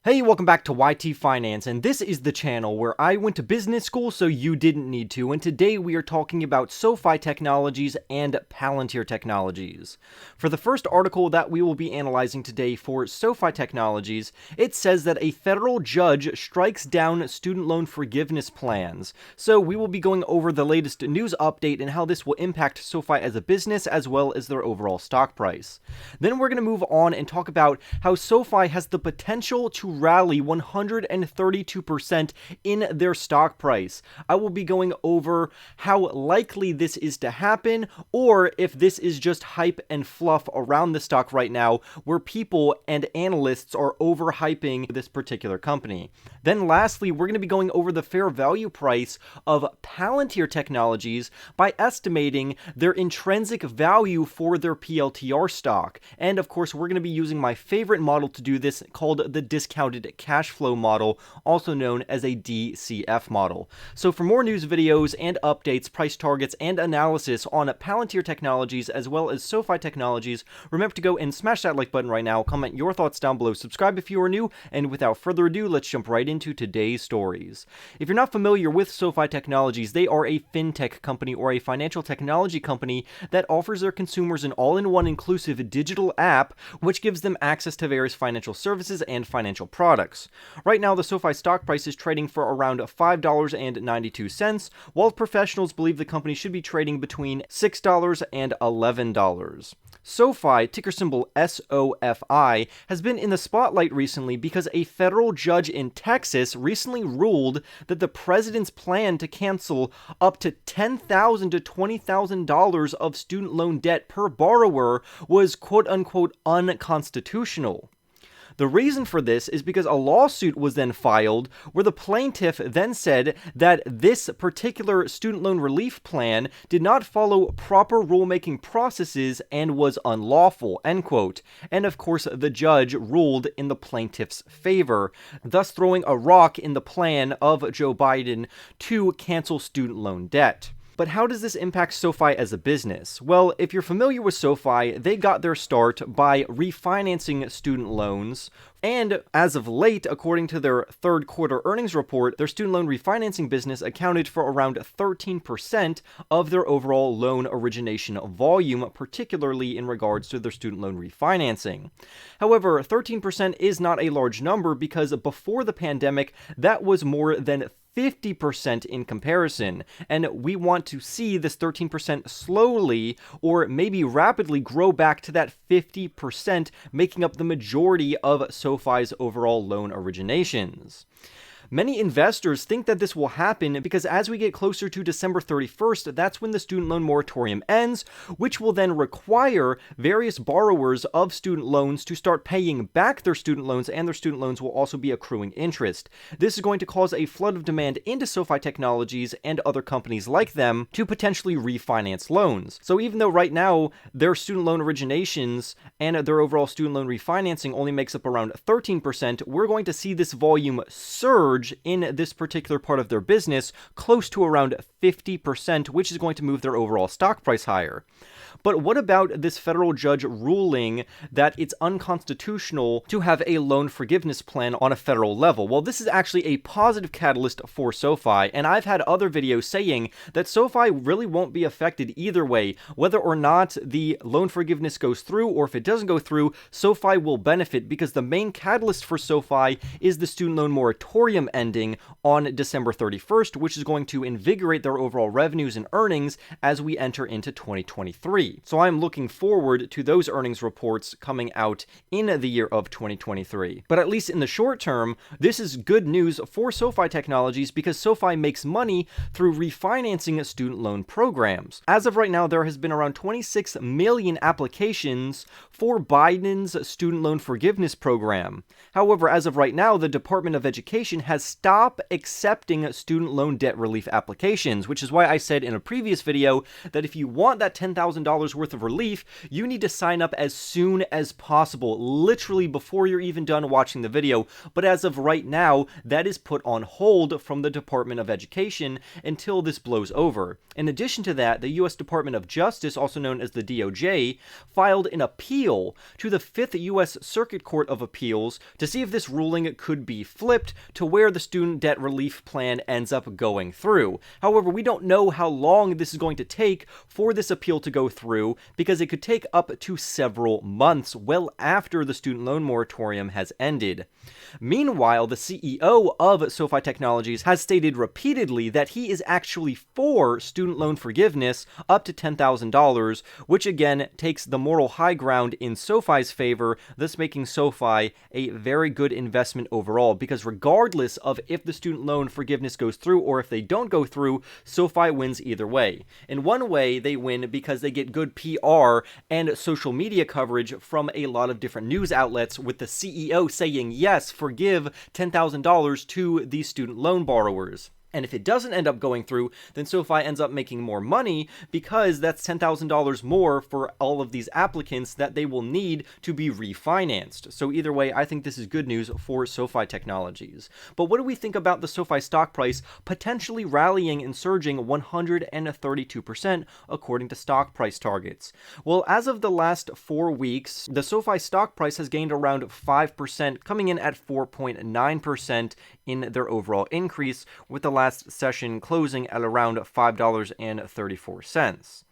Hey, welcome back to YT Finance, and this is the channel where I went to business school so you didn't need to, and today we are talking about Sofi Technologies and Palantir Technologies. For the first article that we will be analyzing today for Sofi Technologies, it says that a federal judge strikes down student loan forgiveness plans. So we will be going over the latest news update and how this will impact Sofi as a business as well as their overall stock price. Then we're going to move on and talk about how Sofi has the potential to rally 132% in their stock price. I will be going over how likely this is to happen, or if this is just hype and fluff around the stock right now, where people and analysts are overhyping this particular company. Then lastly, we're going to be going over the fair value price of Palantir Technologies by estimating their intrinsic value for their PLTR stock. And of course, we're going to be using my favorite model to do this, called the discounted cash flow model, also known as a DCF model. So for more news videos and updates, price targets, and analysis on Palantir Technologies as well as Sofi Technologies, remember to go and smash that like button right now, comment your thoughts down below, subscribe if you are new, and without further ado, let's jump right into today's stories. If you're not familiar with Sofi Technologies, they are a fintech company or a financial technology company that offers their consumers an all-in-one inclusive digital app which gives them access to various financial services and financial products. Right now, the Sofi stock price is trading for around $5.92, while professionals believe the company should be trading between $6 and $11. Sofi, ticker symbol SOFI, has been in the spotlight recently because a federal judge in Texas recently ruled that the president's plan to cancel up to $10,000 to $20,000 of student loan debt per borrower was quote-unquote unconstitutional. The reason for this is because a lawsuit was then filed where the plaintiff then said that this particular student loan relief plan did not follow proper rulemaking processes and was unlawful, end quote. And of course, the judge ruled in the plaintiff's favor, thus throwing a rock in the plan of Joe Biden to cancel student loan debt. But how does this impact Sofi as a business? Well, if you're familiar with Sofi, they got their start by refinancing student loans, and as of late, according to their third quarter earnings report, their student loan refinancing business accounted for around 13% of their overall loan origination volume, particularly in regards to their student loan refinancing. However, 13% is not a large number because before the pandemic, that was more than 50% in comparison, and we want to see this 13% slowly or maybe rapidly grow back to that 50%, making up the majority of Sofi's overall loan originations. Many investors think that this will happen because as we get closer to December 31st, that's when the student loan moratorium ends, which will then require various borrowers of student loans to start paying back their student loans, and their student loans will also be accruing interest. This is going to cause a flood of demand into Sofi Technologies and other companies like them to potentially refinance loans. So even though right now their student loan originations and their overall student loan refinancing only makes up around 13%, we're going to see this volume surge in this particular part of their business close to around 50%, which is going to move their overall stock price higher. But what about this federal judge ruling that it's unconstitutional to have a loan forgiveness plan on a federal level? Well, this is actually a positive catalyst for Sofi, and I've had other videos saying that Sofi really won't be affected either way. Whether or not the loan forgiveness goes through or if it doesn't go through, Sofi will benefit because the main catalyst for Sofi is the student loan moratorium ending on December 31st, which is going to invigorate their overall revenues and earnings as we enter into 2023. So I'm looking forward to those earnings reports coming out in the year of 2023. But at least in the short term, this is good news for Sofi Technologies because Sofi makes money through refinancing student loan programs. As of right now, there has been around 26 million applications for Biden's student loan forgiveness program. However, as of right now, the Department of Education has stopped accepting student loan debt relief applications, loans, which is why I said in a previous video that if you want that $10,000 worth of relief, you need to sign up as soon as possible, literally before you're even done watching the video. But as of right now, that is put on hold from the Department of Education until this blows over. In addition to that, the U.S. Department of Justice, also known as the DOJ, filed an appeal to the 5th U.S. Circuit Court of Appeals to see if this ruling could be flipped to where the student debt relief plan ends up going through. However, we don't know how long this is going to take for this appeal to go through, because it could take up to several months, well after the student loan moratorium has ended. Meanwhile, the CEO of SoFi Technologies has stated repeatedly that he is actually for student loan forgiveness up to $10,000, which again takes the moral high ground in SoFi's favor, thus making SoFi a very good investment overall, because regardless of if the student loan forgiveness goes through or if they don't go through, SoFi wins either way. In one way, they win because they get good PR and social media coverage from a lot of different news outlets, with the CEO saying, yes, forgive $10,000 to these student loan borrowers. And if it doesn't end up going through, then SoFi ends up making more money, because that's $10,000 more for all of these applicants that they will need to be refinanced. So either way, I think this is good news for SoFi Technologies. But what do we think about the SoFi stock price potentially rallying and surging 132% according to stock price targets? Well, as of the last 4 weeks, the SoFi stock price has gained around 5%, coming in at 4.9% in their overall increase, with the last session closing at around $5.34.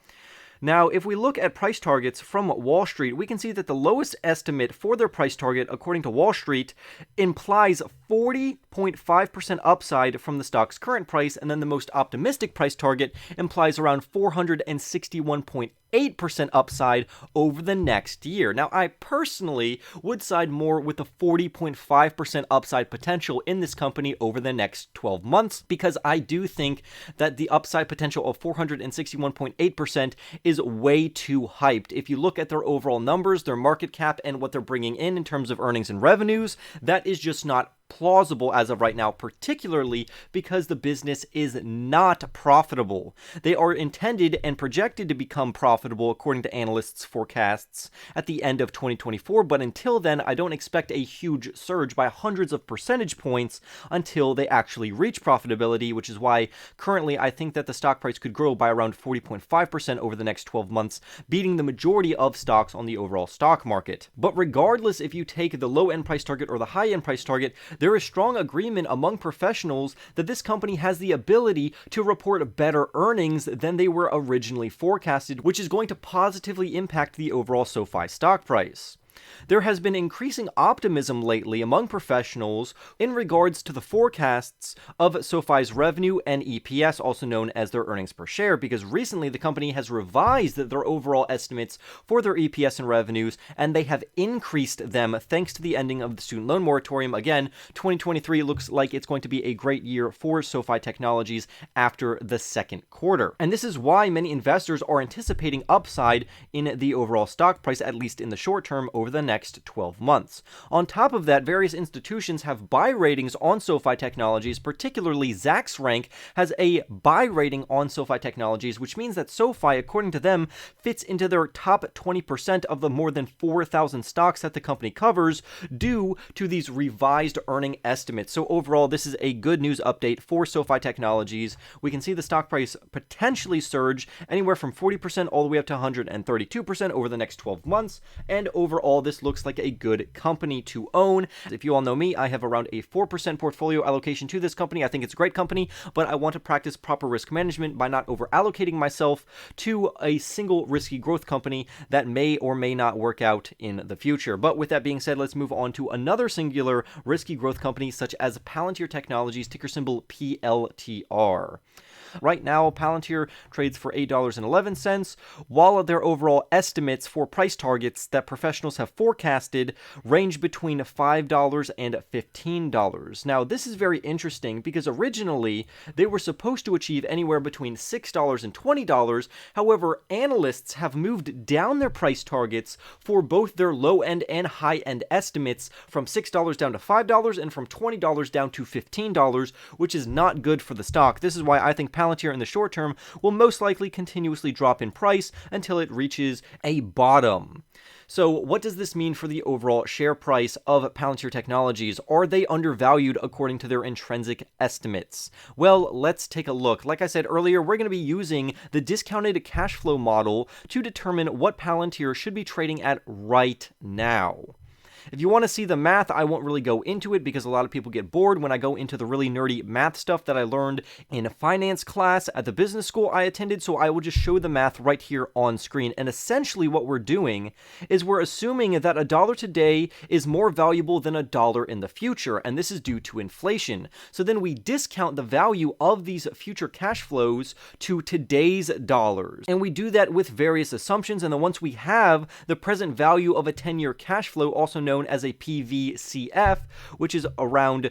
Now, if we look at price targets from Wall Street, we can see that the lowest estimate for their price target, according to Wall Street, implies 40.5% upside from the stock's current price, and then the most optimistic price target implies around 461.8% upside over the next year. Now, I personally would side more with the 40.5% upside potential in this company over the next 12 months, because I do think that the upside potential of 461.8% is way too hyped. If you look at their overall numbers, their market cap, and what they're bringing in terms of earnings and revenues, that is just not plausible as of right now, particularly because the business is not profitable. They are intended and projected to become profitable according to analysts' forecasts at the end of 2024, but until then, I don't expect a huge surge by hundreds of percentage points until they actually reach profitability, which is why currently I think that the stock price could grow by around 40.5% over the next 12 months, beating the majority of stocks on the overall stock market. But regardless if you take the low-end price target or the high-end price target, there is strong agreement among professionals that this company has the ability to report better earnings than they were originally forecasted, which is going to positively impact the overall SoFi stock price. There has been increasing optimism lately among professionals in regards to the forecasts of SoFi's revenue and EPS, also known as their earnings per share, because recently the company has revised their overall estimates for their EPS and revenues, and they have increased them thanks to the ending of the student loan moratorium. Again, 2023 looks like it's going to be a great year for SoFi Technologies after the second quarter. And this is why many investors are anticipating upside in the overall stock price, at least in the short term, over the next 12 months. On top of that, various institutions have buy ratings on SoFi Technologies, particularly Zacks Rank has a buy rating on SoFi Technologies, which means that SoFi, according to them, fits into their top 20% of the more than 4,000 stocks that the company covers due to these revised earning estimates. So overall, this is a good news update for SoFi Technologies. We can see the stock price potentially surge anywhere from 40% all the way up to 132% over the next 12 months, and overall, this looks like a good company to own. If you all know me, I have around a 4% portfolio allocation to this company. I think it's a great company, but I want to practice proper risk management by not over allocating myself to a single risky growth company that may or may not work out in the future. But with that being said, let's move on to another singular risky growth company such as Palantir Technologies, ticker symbol PLTR. Right now, Palantir trades for $8.11, while their overall estimates for price targets that professionals have forecasted range between $5 and $15. Now, this is very interesting because originally they were supposed to achieve anywhere between $6 and $20. However, analysts have moved down their price targets for both their low-end and high-end estimates from $6 down to $5 and from $20 down to $15, which is not good for the stock. This is why I think Palantir in the short term will most likely continuously drop in price until it reaches a bottom. So what does this mean for the overall share price of Palantir Technologies? Are they undervalued according to their intrinsic estimates? Well, let's take a look. Like I said earlier, we're going to be using the discounted cash flow model to determine what Palantir should be trading at right now. If you want to see the math, I won't really go into it because a lot of people get bored when I go into the really nerdy math stuff that I learned in a finance class at the business school I attended, so I will just show the math right here on screen. And essentially what we're doing is we're assuming that a dollar today is more valuable than a dollar in the future, and this is due to inflation. So then we discount the value of these future cash flows to today's dollars. And we do that with various assumptions, and then once we have the present value of a 10-year cash flow, also known as a PVCF, which is around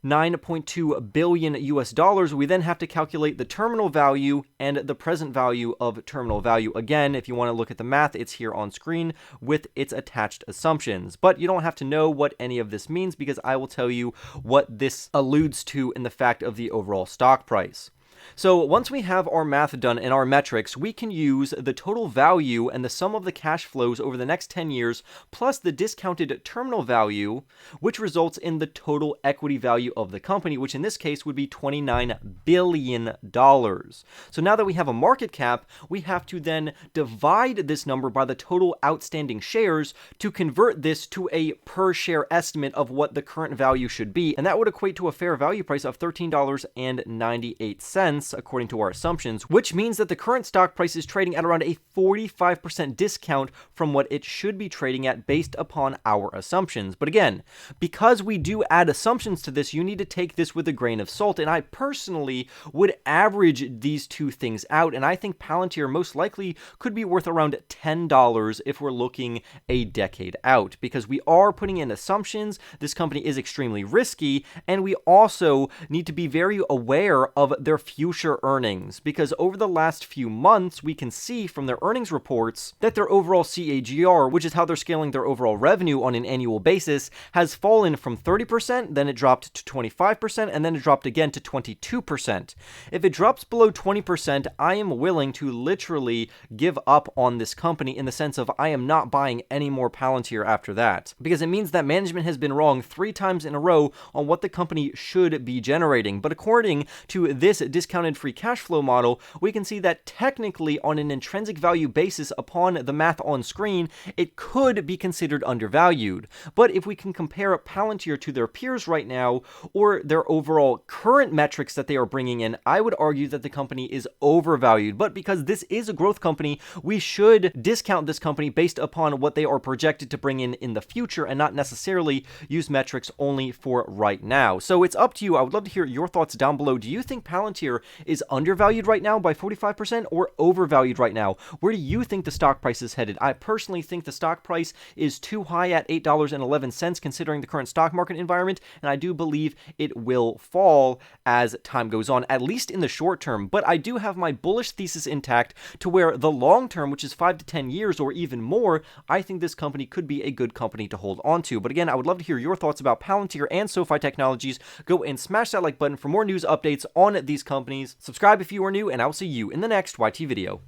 9.2 billion US dollars, we then have to calculate the terminal value and the present value of terminal value. Again, if you want to look at the math, it's here on screen with its attached assumptions. But you don't have to know what any of this means because I will tell you what this alludes to in the fact of the overall stock price. So once we have our math done and our metrics, we can use the total value and the sum of the cash flows over the next 10 years plus the discounted terminal value, which results in the total equity value of the company, which in this case would be $29 billion. So now that we have a market cap, we have to then divide this number by the total outstanding shares to convert this to a per share estimate of what the current value should be, and that would equate to a fair value price of $13.98. According to our assumptions, which means that the current stock price is trading at around a 45% discount from what it should be trading at based upon our assumptions. But again, because we do add assumptions to this, you need to take this with a grain of salt, and I personally would average these two things out, and I think Palantir most likely could be worth around $10 if we're looking a decade out, because we are putting in assumptions. This company is extremely risky, and we also need to be very aware of their future earnings, because over the last few months, we can see from their earnings reports that their overall CAGR, which is how they're scaling their overall revenue on an annual basis, has fallen from 30%, then it dropped to 25%, and then it dropped again to 22%. If it drops below 20%, I am willing to literally give up on this company in the sense of I am not buying any more Palantir after that, because it means that management has been wrong 3 times in a row on what the company should be generating. But according to this discounted free cash flow model, we can see that technically on an intrinsic value basis upon the math on screen, it could be considered undervalued. But if we can compare Palantir to their peers right now, or their overall current metrics that they are bringing in, I would argue that the company is overvalued. But because this is a growth company, we should discount this company based upon what they are projected to bring in the future and not necessarily use metrics only for right now. So it's up to you. I would love to hear your thoughts down below. Do you think Palantir is undervalued right now by 45% or overvalued right now? Where do you think the stock price is headed? I personally think the stock price is too high at $8.11 considering the current stock market environment, and I do believe it will fall as time goes on, at least in the short term. But I do have my bullish thesis intact to where the long term, which is 5 to 10 years or even more, I think this company could be a good company to hold on to. But again, I would love to hear your thoughts about Palantir and Sofi Technologies. Go and smash that like button for more news updates on these companies. Subscribe if you are new, and I'll see you in the next YT video.